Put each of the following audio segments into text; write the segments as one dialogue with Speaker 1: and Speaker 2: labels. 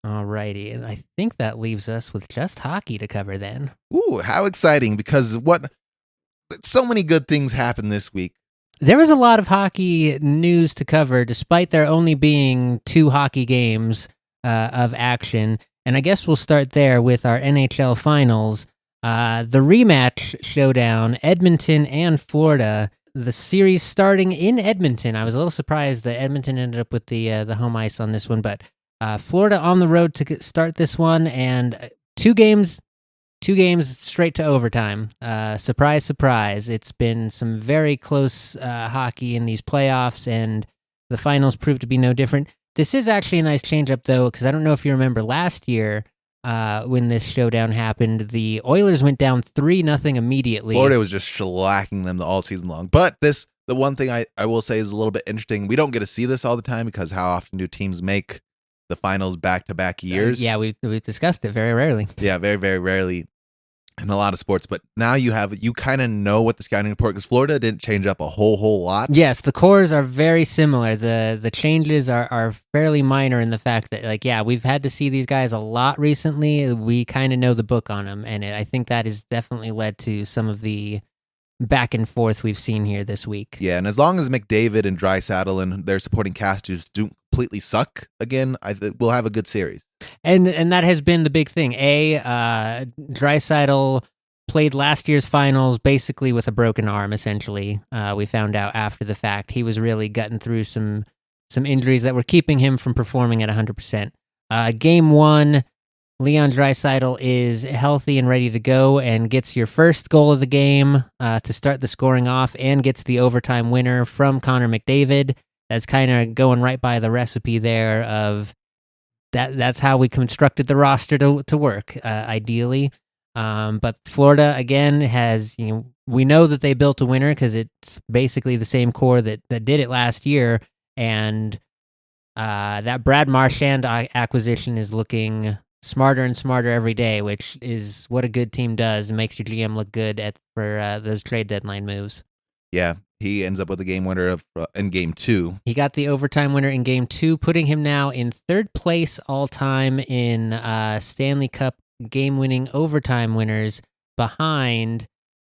Speaker 1: Alrighty, and I think that leaves us with just hockey to cover then.
Speaker 2: Ooh, how exciting! Because so many good things happened this week.
Speaker 1: There was a lot of hockey news to cover, despite there only being 2 hockey games of action. And I guess we'll start there with our NHL finals. The rematch showdown, Edmonton and Florida. The series starting in Edmonton. I was a little surprised that Edmonton ended up with the home ice on this one, but Florida on the road to start this one, and 2 games straight to overtime. Surprise, surprise. It's been some very close hockey in these playoffs, and the finals proved to be no different. This is actually a nice changeup, though, because I don't know if you remember last year when this showdown happened, the Oilers went down 3-0 immediately.
Speaker 2: Florida was just shellacking them all season long. But the one thing I will say is a little bit interesting. We don't get to see this all the time because how often do teams make the finals back-to-back years?
Speaker 1: Yeah, we've discussed it very rarely.
Speaker 2: Yeah, very, very rarely in a lot of sports. But now you kind of know what the scouting report, because Florida didn't change up a whole lot.
Speaker 1: Yes, the cores are very similar. The changes are fairly minor in the fact that, we've had to see these guys a lot recently. We kind of know the book on them, and I think that has definitely led to some of the back and forth we've seen here this week.
Speaker 2: Yeah, and as long as McDavid and Draisaitl and their supporting cast just don't completely suck again, we'll have a good series.
Speaker 1: And that has been the big thing. Draisaitl played last year's finals basically with a broken arm, essentially. We found out after the fact. He was really gutting through some injuries that were keeping him from performing at 100%. Game 1, Leon Draisaitl is healthy and ready to go and gets your first goal of the game to start the scoring off, and gets the overtime winner from Connor McDavid. That's kind of going right by the recipe there of that's how we constructed the roster to work, ideally. But Florida, again, has, we know that they built a winner because it's basically the same core that did it last year. And that Brad Marchand acquisition is looking smarter and smarter every day, which is what a good team does, and makes your GM look good for those trade deadline moves.
Speaker 2: Yeah, he ends up with a game winner in Game 2.
Speaker 1: He got the overtime winner in Game 2, putting him now in 3rd place all-time in Stanley Cup game-winning overtime winners, behind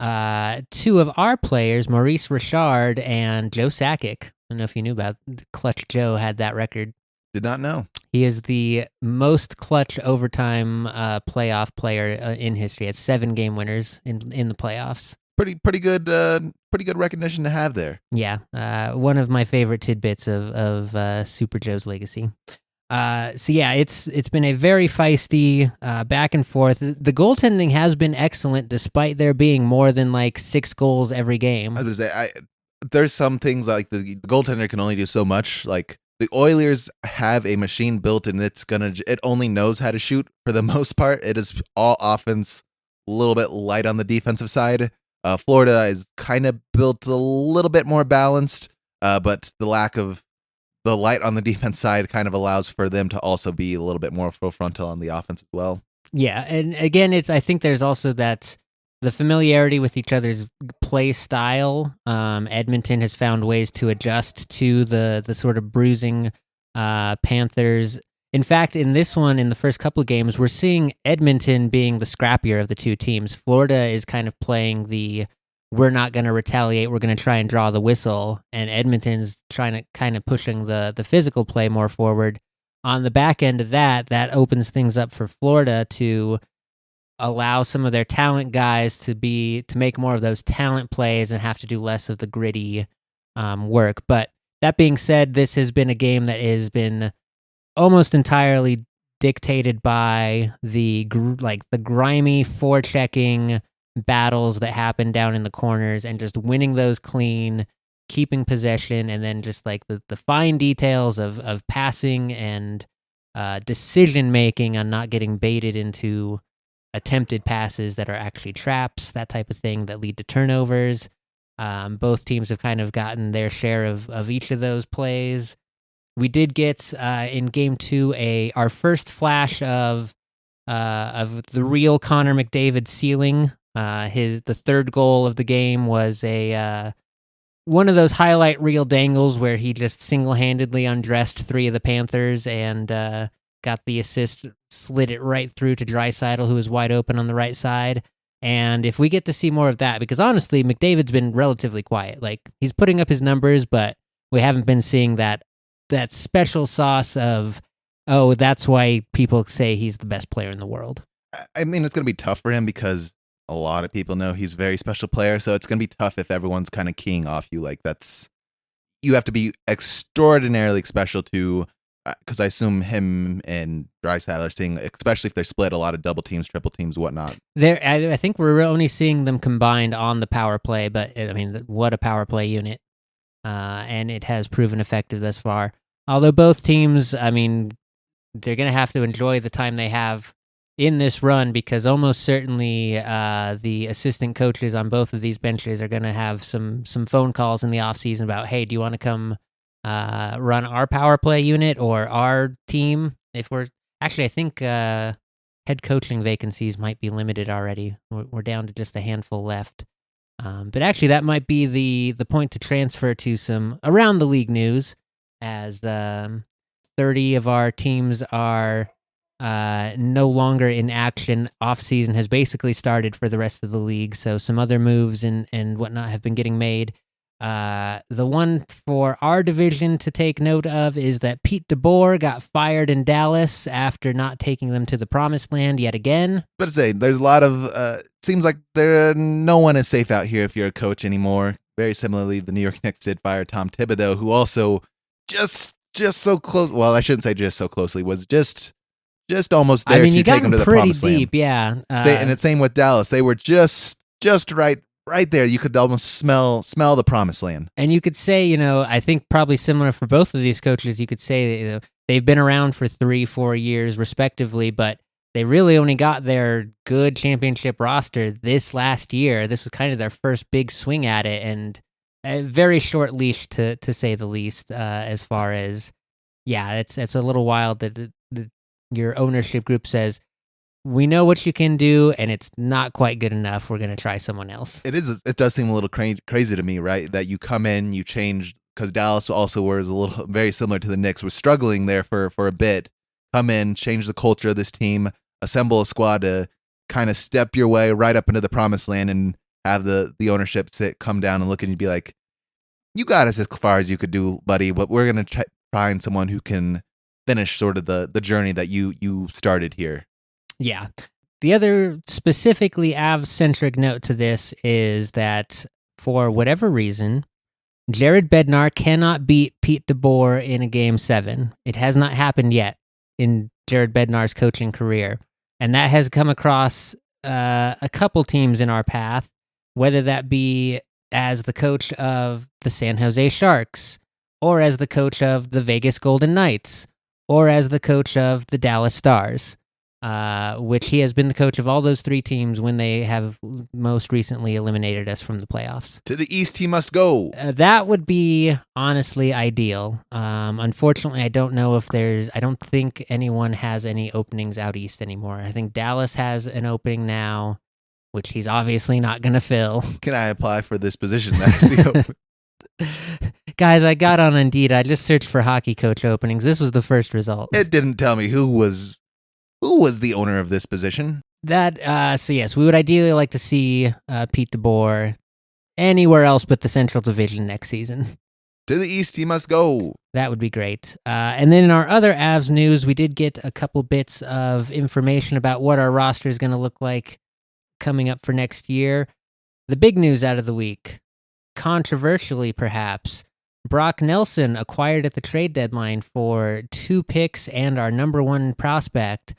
Speaker 1: 2 of our players, Maurice Richard and Joe Sakic. I don't know if you knew about Clutch Joe had that record.
Speaker 2: Did not know.
Speaker 1: He is the most clutch overtime playoff player in history. He had 7 game winners in the playoffs.
Speaker 2: Pretty good recognition to have there.
Speaker 1: Yeah, one of my favorite tidbits of Super Joe's legacy. So yeah, it's been a very feisty back and forth. The goaltending has been excellent, despite there being more than 6 goals every game.
Speaker 2: I was gonna say, there's some things like the goaltender can only do so much. Like the Oilers have a machine built, and it only knows how to shoot for the most part. It is all offense, a little bit light on the defensive side. Florida is kind of built a little bit more balanced, but the lack of the light on the defense side kind of allows for them to also be a little bit more full frontal on the offense as well.
Speaker 1: Yeah, and again, I think there's also that the familiarity with each other's play style. Edmonton has found ways to adjust to the sort of bruising Panthers. In fact, in this one, in the first couple of games, we're seeing Edmonton being the scrappier of the 2 teams. Florida is kind of playing we're not going to retaliate, we're going to try and draw the whistle, and Edmonton's trying to kind of pushing the physical play more forward. On the back end of that opens things up for Florida to allow some of their talent guys to make more of those talent plays and have to do less of the gritty work. But that being said, this has been a game that has been almost entirely dictated by the grimy forechecking battles that happen down in the corners, and just winning those clean, keeping possession, and then just the fine details of passing and decision making on not getting baited into attempted passes that are actually traps, that type of thing that lead to turnovers. Both teams have kind of gotten their share of each of those plays. We did get in Game 2 our first flash of the real Connor McDavid ceiling. The third goal of the game was one of those highlight reel dangles where he just single-handedly undressed 3 of the Panthers and got the assist, slid it right through to Draisaitl, who was wide open on the right side. And if we get to see more of that, because honestly, McDavid's been relatively quiet. Like, he's putting up his numbers, but we haven't been seeing that special sauce of, oh, that's why people say he's the best player in the world.
Speaker 2: I mean, it's going to be tough for him because a lot of people know he's a very special player. So it's going to be tough if everyone's kind of keying off you. Like, you have to be extraordinarily special to, because I assume him and Draisaitl are seeing, especially if they're split, a lot of double teams, triple teams, whatnot.
Speaker 1: I think we're only seeing them combined on the power play, but I mean, what a power play unit. And it has proven effective thus far. Although both teams, I mean, they're going to have to enjoy the time they have in this run, because almost certainly the assistant coaches on both of these benches are going to have some phone calls in the offseason about, hey, do you want to come run our power play unit or our team? If we're actually, I think head coaching vacancies might be limited already. We're down to just a handful left. But actually, that might be the point to transfer to some around the league news, as 30 of our teams are no longer in action. Off-season has basically started for the rest of the league, so some other moves and whatnot have been getting made. The one for our division to take note of is that Pete DeBoer got fired in Dallas after not taking them to the promised land yet again.
Speaker 2: But to say, there's a lot of, seems like no one is safe out here if you're a coach anymore. Very similarly, the New York Knicks did fire Tom Thibodeau, who also just so close. Well, I shouldn't say just so closely, was just almost there to take him to the promised land.
Speaker 1: Deep, yeah.
Speaker 2: And it's same with Dallas. They were just right there. You could almost smell the promised land.
Speaker 1: And you could say, I think probably similar for both of these coaches, you could say that, they've been around for 3-4 years respectively, but they really only got their good championship roster this last year. This was kind of their first big swing at it, and a very short leash to say the least, as far as, yeah, it's a little wild that your ownership group says, we know what you can do, and it's not quite good enough. We're going to try someone else.
Speaker 2: It does seem a little crazy to me, right? That you come in, you change, because Dallas also was a little very similar to the Knicks, was struggling there for a bit. Come in, change the culture of this team, assemble a squad to kind of step your way right up into the promised land, and have the ownership come down and look at you and be like, you got us as far as you could do, buddy, but we're going to find someone who can finish sort of the journey that you started here.
Speaker 1: Yeah. The other specifically Avs-centric note to this is that for whatever reason, Jared Bednar cannot beat Pete DeBoer in a Game 7. It has not happened yet in Jared Bednar's coaching career. And that has come across a couple teams in our path, whether that be as the coach of the San Jose Sharks, or as the coach of the Vegas Golden Knights, or as the coach of the Dallas Stars. Which he has been the coach of all those three teams when they have most recently eliminated us from the playoffs.
Speaker 2: To the East he must go.
Speaker 1: That would be honestly ideal. Unfortunately, I don't think anyone has any openings out East anymore. I think Dallas has an opening now, which he's obviously not going to fill.
Speaker 2: Can I apply for this position that I see open?
Speaker 1: Guys, I got on Indeed. I just searched for hockey coach openings. This was the first result.
Speaker 2: It didn't tell me who was the owner of this position.
Speaker 1: So yes, we would ideally like to see Pete DeBoer anywhere else but the Central Division next season.
Speaker 2: To the East he must go.
Speaker 1: That would be great. And then in our other Avs news, we did get a couple bits of information about what our roster is going to look like coming up for next year. The big news out of the week, controversially perhaps, Brock Nelson acquired at the trade deadline for 2 picks and our number 1 prospect,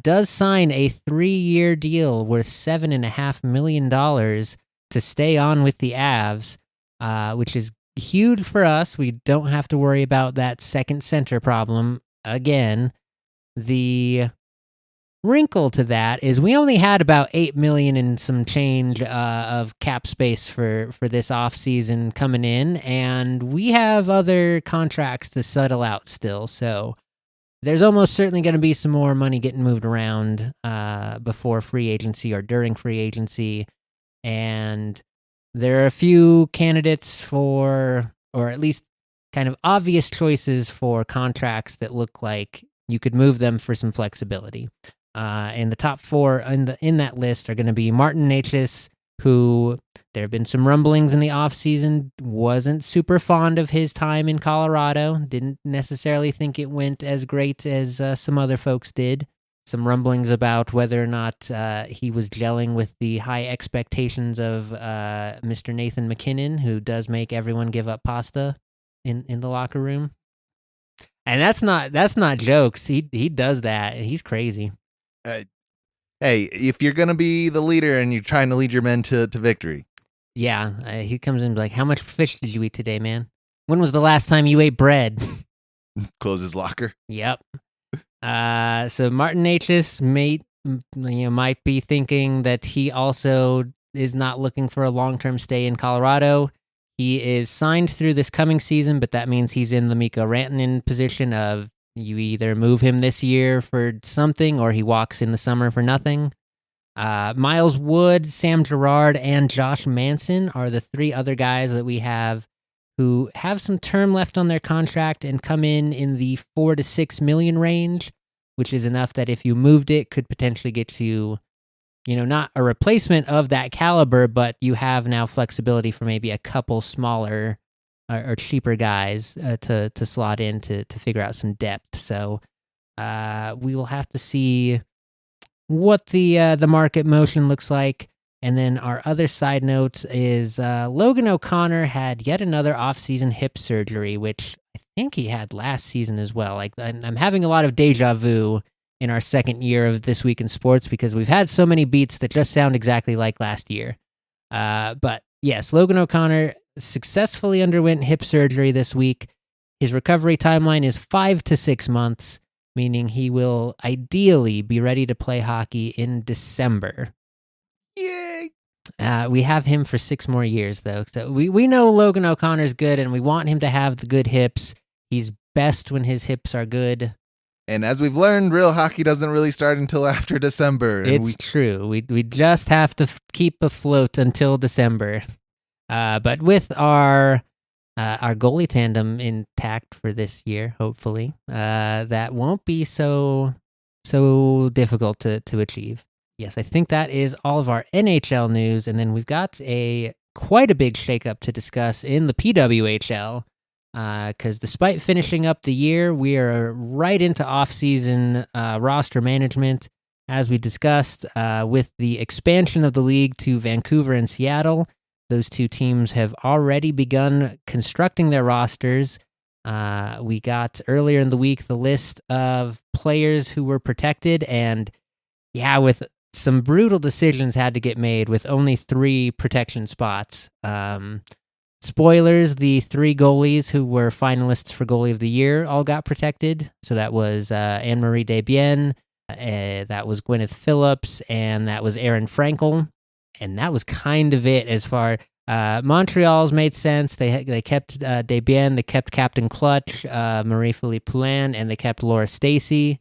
Speaker 1: does sign a 3-year deal worth $7.5 million to stay on with the Avs, which is huge for us. We don't have to worry about that second center problem again. The wrinkle to that is we only had about $8 million and some change of cap space for this offseason coming in, and we have other contracts to settle out still, so there's almost certainly going to be some more money getting moved around before free agency or during free agency. And there are a few candidates for, or at least kind of obvious choices for contracts that look like you could move them for some flexibility. And the top 4 in that list are going to be Martin Necas, who there have been some rumblings in the offseason, wasn't super fond of his time in Colorado, didn't necessarily think it went as great as some other folks did. Some rumblings about whether or not he was gelling with the high expectations of Mr. Nathan McKinnon, who does make everyone give up pasta in the locker room. And that's not jokes. He does that. He's crazy.
Speaker 2: Hey, if you're gonna be the leader and you're trying to lead your men to victory,
Speaker 1: yeah, he comes in like, how much fish did you eat today, man? When was the last time you ate bread?
Speaker 2: close his locker.
Speaker 1: Yep. So Martin Necas might be thinking that he also is not looking for a long-term stay in Colorado. He is signed through this coming season, but that means he's in the Mikko Rantanen position of you either move him this year for something or he walks in the summer for nothing. Miles Wood, Sam Girard, and Josh Manson are the 3 other guys that we have who have some term left on their contract and come in the $4 to $6 million range, which is enough that if you moved it, could potentially get you, not a replacement of that caliber, but you have now flexibility for maybe a couple smaller or cheaper guys to slot in to figure out some depth. So we will have to see what the market motion looks like. And then our other side note is Logan O'Connor had yet another off-season hip surgery, which I think he had last season as well. Like I'm having a lot of deja vu in our second year of This Week in Sports because we've had so many beats that just sound exactly like last year. But yes, Logan O'Connor successfully underwent hip surgery this week. His recovery timeline is 5 to 6 months, meaning he will ideally be ready to play hockey in December.
Speaker 2: Yay!
Speaker 1: We have him for 6 more years, though. So we know Logan O'Connor's good, and we want him to have the good hips. He's best when his hips are good.
Speaker 2: And as we've learned, real hockey doesn't really start until after December.
Speaker 1: It's true. We just have to keep afloat until December. But with our goalie tandem intact for this year, hopefully, that won't be so difficult to achieve. Yes, I think that is all of our NHL news, and then we've got quite a big shakeup to discuss in the PWHL. Because despite finishing up the year, we are right into off-season roster management, as we discussed, with the expansion of the league to Vancouver and Seattle. Those 2 teams have already begun constructing their rosters. We got earlier in the week the list of players who were protected, and with some brutal decisions had to get made with only 3 protection spots. Spoilers, the 3 goalies who were finalists for Goalie of the Year all got protected. So that was Anne-Marie Desbiens, that was Gwyneth Phillips, and that was Aaron Frankel. And that was kind of it as far... Montreal's made sense. They kept Desbiens, they kept Captain Clutch, Marie-Philippe Poulin, and they kept Laura Stacey.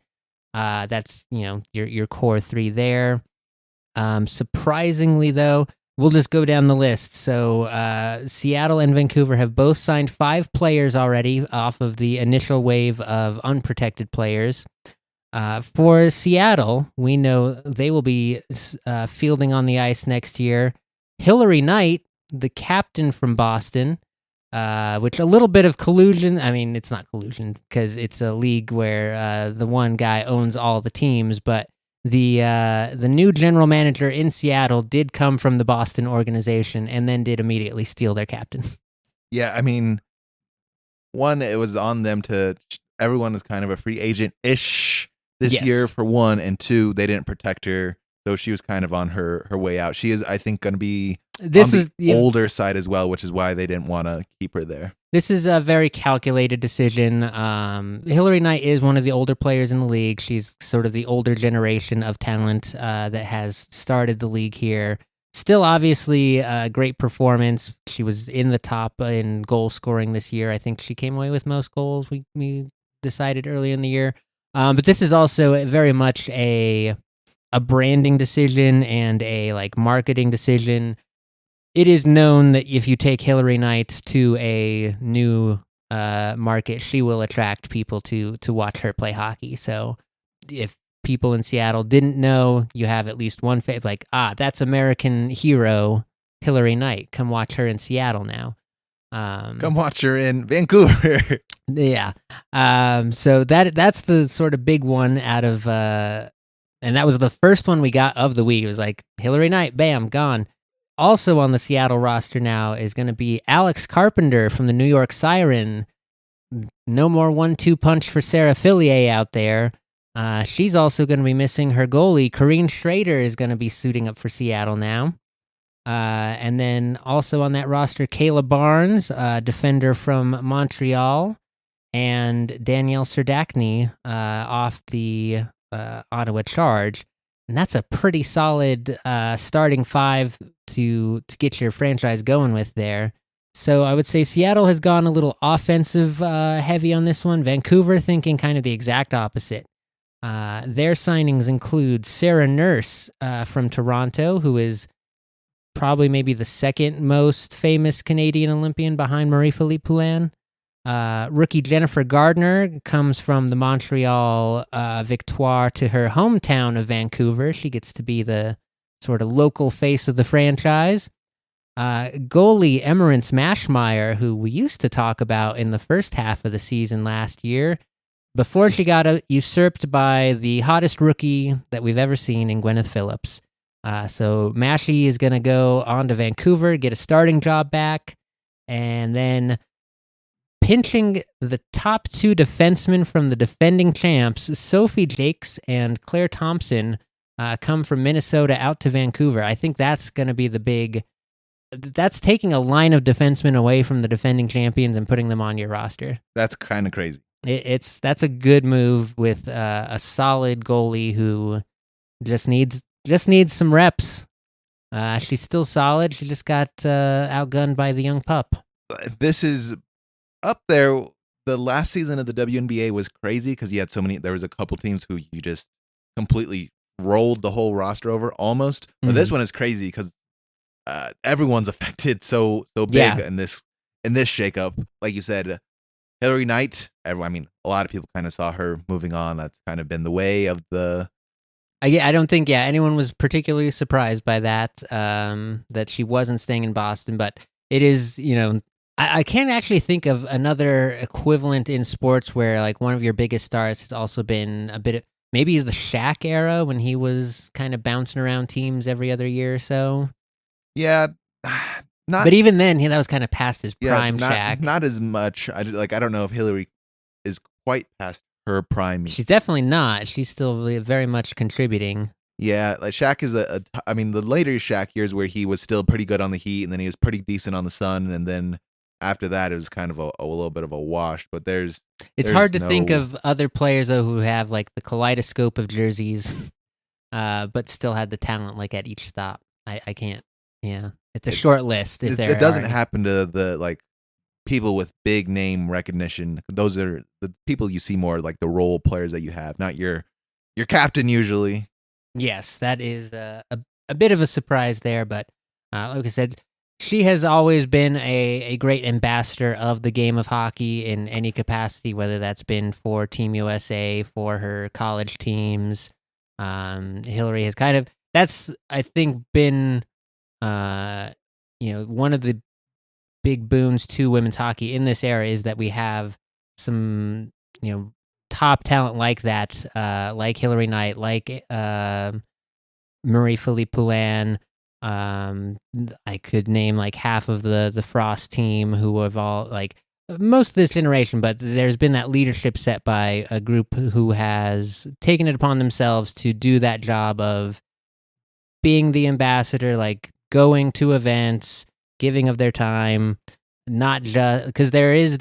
Speaker 1: That's, your core 3 there. Surprisingly, though, we'll just go down the list. So Seattle and Vancouver have both signed 5 players already off of the initial wave of unprotected players. For Seattle, we know they will be fielding on the ice next year Hillary Knight, the captain from Boston, which a little bit of collusion. I mean, it's not collusion because it's a league where the one guy owns all the teams, but the new general manager in Seattle did come from the Boston organization and then did immediately steal their captain.
Speaker 2: Yeah, I mean, one, it was on them everyone is kind of a free agent-ish this year for one, and 2, they didn't protect her, so she was kind of on her way out. She is, I think, going to be on the older side as well, which is why they didn't want to keep her there.
Speaker 1: This is a very calculated decision. Hillary Knight is one of the older players in the league. She's sort of the older generation of talent that has started the league here. Still, obviously, a great performance. She was in the top in goal scoring this year. I think she came away with most goals, we decided earlier in the year. But this is also very much a branding decision and a marketing decision. It is known that if you take Hillary Knight to a new market, she will attract people to watch her play hockey. So if people in Seattle didn't know, you have at least one like, that's American hero Hillary Knight. Come watch her in Seattle now.
Speaker 2: Come watch her in Vancouver.
Speaker 1: Yeah. So that's the sort of big one out of and that was the first one we got of the week. It was like Hillary Knight, bam, gone. Also on the Seattle roster now is going to be Alex Carpenter from the New York Siren. No more 1-2 punch for Sarah Fillier out there. She's also going to be missing her goalie. Corrine Schrader is going to be suiting up for Seattle now. And then also on that roster, Kayla Barnes, defender from Montreal, and Danielle Serdachny off the Ottawa Charge. And that's a pretty solid starting five to get your franchise going with there. So I would say Seattle has gone a little offensive heavy on this one. Vancouver thinking kind of the exact opposite. Their signings include Sarah Nurse from Toronto, who is probably maybe the second most famous Canadian Olympian behind Marie-Philippe Poulin. Rookie Jennifer Gardner comes from the Montreal Victoire to her hometown of Vancouver. She gets to be the sort of local face of the franchise. Goalie Emerence Mashmeyer, who we used to talk about in the first half of the season last year, before she got usurped by the hottest rookie that we've ever seen in Gwyneth Phillips. So Mashy is going to go on to Vancouver, get a starting job back, and then pinching the top two defensemen from the defending champs, Sophie Jakes and Claire Thompson, come from Minnesota out to Vancouver. I think that's going to be the big... That's taking a line of defensemen away from the defending champions and putting them on your roster.
Speaker 2: That's kind of crazy.
Speaker 1: That's a good move with a solid goalie who just needs some reps. She's still solid. She just got outgunned by the young pup.
Speaker 2: This is up there. The last season of the WNBA was crazy because you had so many. There was a couple teams who you just completely rolled the whole roster over almost. But this one is crazy because everyone's affected so big in this shakeup. Like you said, Hillary Knight. A lot of people kind of saw her moving on. That's kind of been the way of the.
Speaker 1: I don't think anyone was particularly surprised by that, that she wasn't staying in Boston, but it is, I can't actually think of another equivalent in sports where like one of your biggest stars has also been a bit of, maybe the Shaq era when he was kind of bouncing around teams every other year or so.
Speaker 2: Yeah.
Speaker 1: But even then, that was kind of past his prime. Shaq.
Speaker 2: Not as much. I don't know if Hillary is quite past her prime.
Speaker 1: She's definitely not. She's still very much contributing.
Speaker 2: Yeah, like Shaq is the later Shaq years where he was still pretty good on the Heat, and then he was pretty decent on the Sun, and then after that it was kind of a little bit of a wash. But it's
Speaker 1: hard to think of other players though who have like the kaleidoscope of jerseys, but still had the talent like at each stop. I can't. Yeah, it's a short list. It
Speaker 2: doesn't happen to the like people with big name recognition. Those are the people you see more like the role players that you have, not your captain usually.
Speaker 1: Yes, that is a bit of a surprise there, but like I said, she has always been a great ambassador of the game of hockey in any capacity, whether that's been for Team USA, for her college teams. Hillary has that's I think been one of the big boons to women's hockey in this era is that we have some, top talent like that, like Hillary Knight, like Marie-Philippe Poulin. I could name like half of the Frost team who have all like most of this generation, but there's been that leadership set by a group who has taken it upon themselves to do that job of being the ambassador, like going to events, giving of their time, not just because there is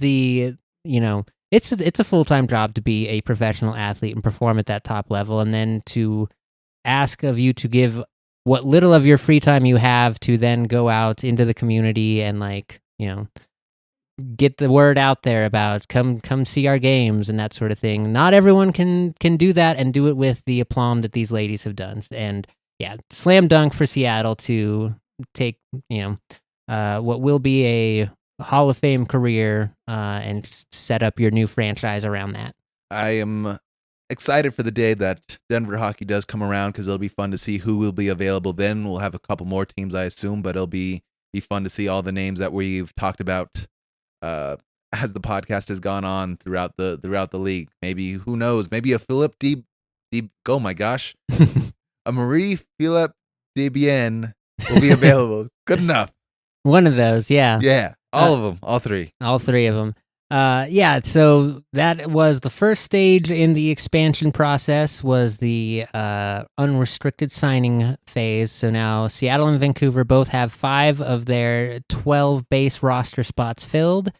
Speaker 1: it's a full-time job to be a professional athlete and perform at that top level, and then to ask of you to give what little of your free time you have to then go out into the community and get the word out there about come see our games and that sort of thing. Not everyone can do that and do it with the aplomb that these ladies have done. And slam dunk for Seattle to take what will be Hall of Fame career and set up your new franchise around that.
Speaker 2: I am excited for the day that Denver hockey does come around because it'll be fun to see who will be available then. We'll have a couple more teams, I assume, but it'll be fun to see all the names that we've talked about as the podcast has gone on throughout the league. Maybe, who knows? Maybe a Philip oh my gosh, a Marie Philip Debienne will be available. Good enough.
Speaker 1: One of those, yeah.
Speaker 2: Yeah, all of them, all three.
Speaker 1: All three of them. Yeah, so that was the first stage in the expansion process, was the unrestricted signing phase. So now Seattle and Vancouver both have 5 of their 12 base roster spots filled.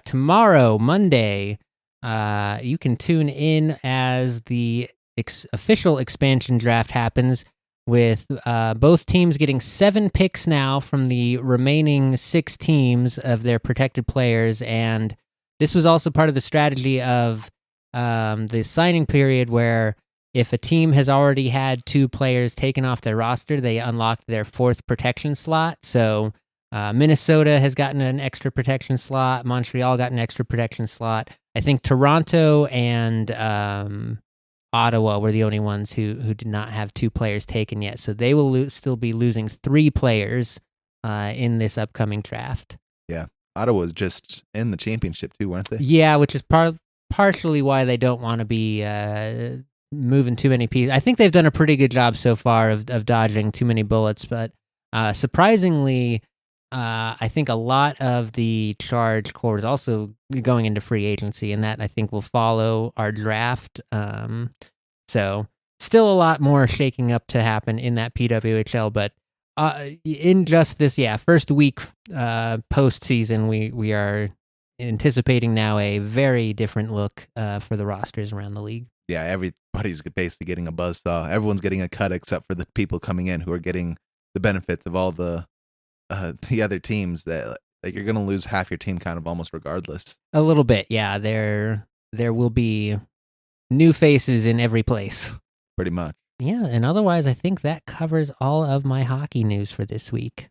Speaker 1: Tomorrow, Monday, you can tune in as the official expansion draft happens, with both teams getting 7 picks now from the remaining 6 teams of their protected players. And this was also part of the strategy of the signing period, where if a team has already had 2 players taken off their roster, they unlocked their 4th protection slot. So Minnesota has gotten an extra protection slot. Montreal got an extra protection slot. I think Toronto and Ottawa were the only ones who did not have 2 players taken yet. So they will still be losing 3 players in this upcoming draft.
Speaker 2: Yeah. Ottawa's just in the championship too, weren't they?
Speaker 1: Yeah, which is partially why they don't want to be moving too many pieces. I think they've done a pretty good job so far of dodging too many bullets, but surprisingly, I think a lot of the charge core is also going into free agency, and that I think will follow our draft. So still a lot more shaking up to happen in that PWHL, but in just this first week postseason, we are anticipating now a very different look for the rosters around the league.
Speaker 2: Yeah, everybody's basically getting a buzzsaw. Everyone's getting a cut except for the people coming in who are getting the benefits of all the other teams. That, like, you're going to lose half your team kind of almost regardless.
Speaker 1: A little bit, yeah. There will be new faces in every place.
Speaker 2: Pretty much.
Speaker 1: Yeah, and otherwise, I think that covers all of my hockey news for this week.